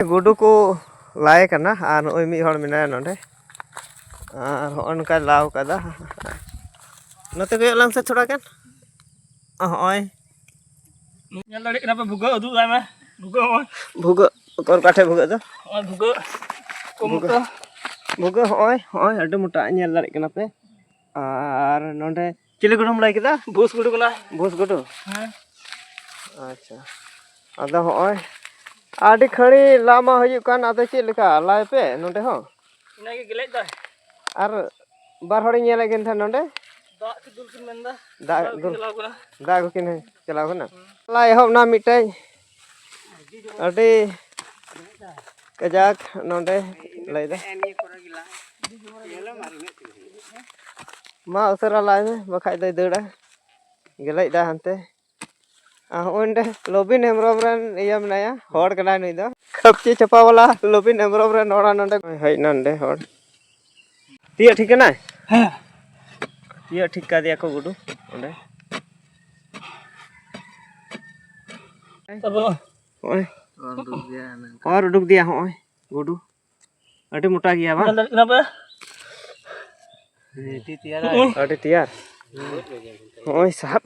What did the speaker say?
गुडू को लाए करना और नई मी हड़ मेना नोडे और हनका लाव कदा नते गयो लंग से थोड़ा केन हय नेल दाड़ी कना पे भुगा उदु लाय मा भुगा हय भुगा कर काठे भुगा दो हय भुगा भुगा भुगा हय हय अडे मोटा नेल दाड़ी कना पे और नोडे चिली गुडुम लाई केदा भूस गुडू कना भूस गुडू हां अच्छा अदा हय आडी खड़ी लामा हयु कान अदा चे लेका लाय पे नोडे हो इना के गेले दा और बार हड़ी नेले गेन था नोडे दा के दुल किन मेंदा दा दुल चलाव कना दा को किन चलाव कना लाई हो ना मिटे अडी कजाक नोडे लाई दा मा उसरा लाई में बखाय दे दड़ा गेले दा हनते ओंडे लोबिन हेमरम रन इया मनाया हड़ कना नई दो खपची चपा वाला लोबिन हेमरम रन नोड़ा नोडे हई नंडे हड़ तिया ठीक है ना हां तिया ठीक का दिया को गुडू ओंडे तब ओए और उडुक दिया होय गुडू अटे मोटा गया बा नेल दाड़ी कना पे अटे तियार होय साहब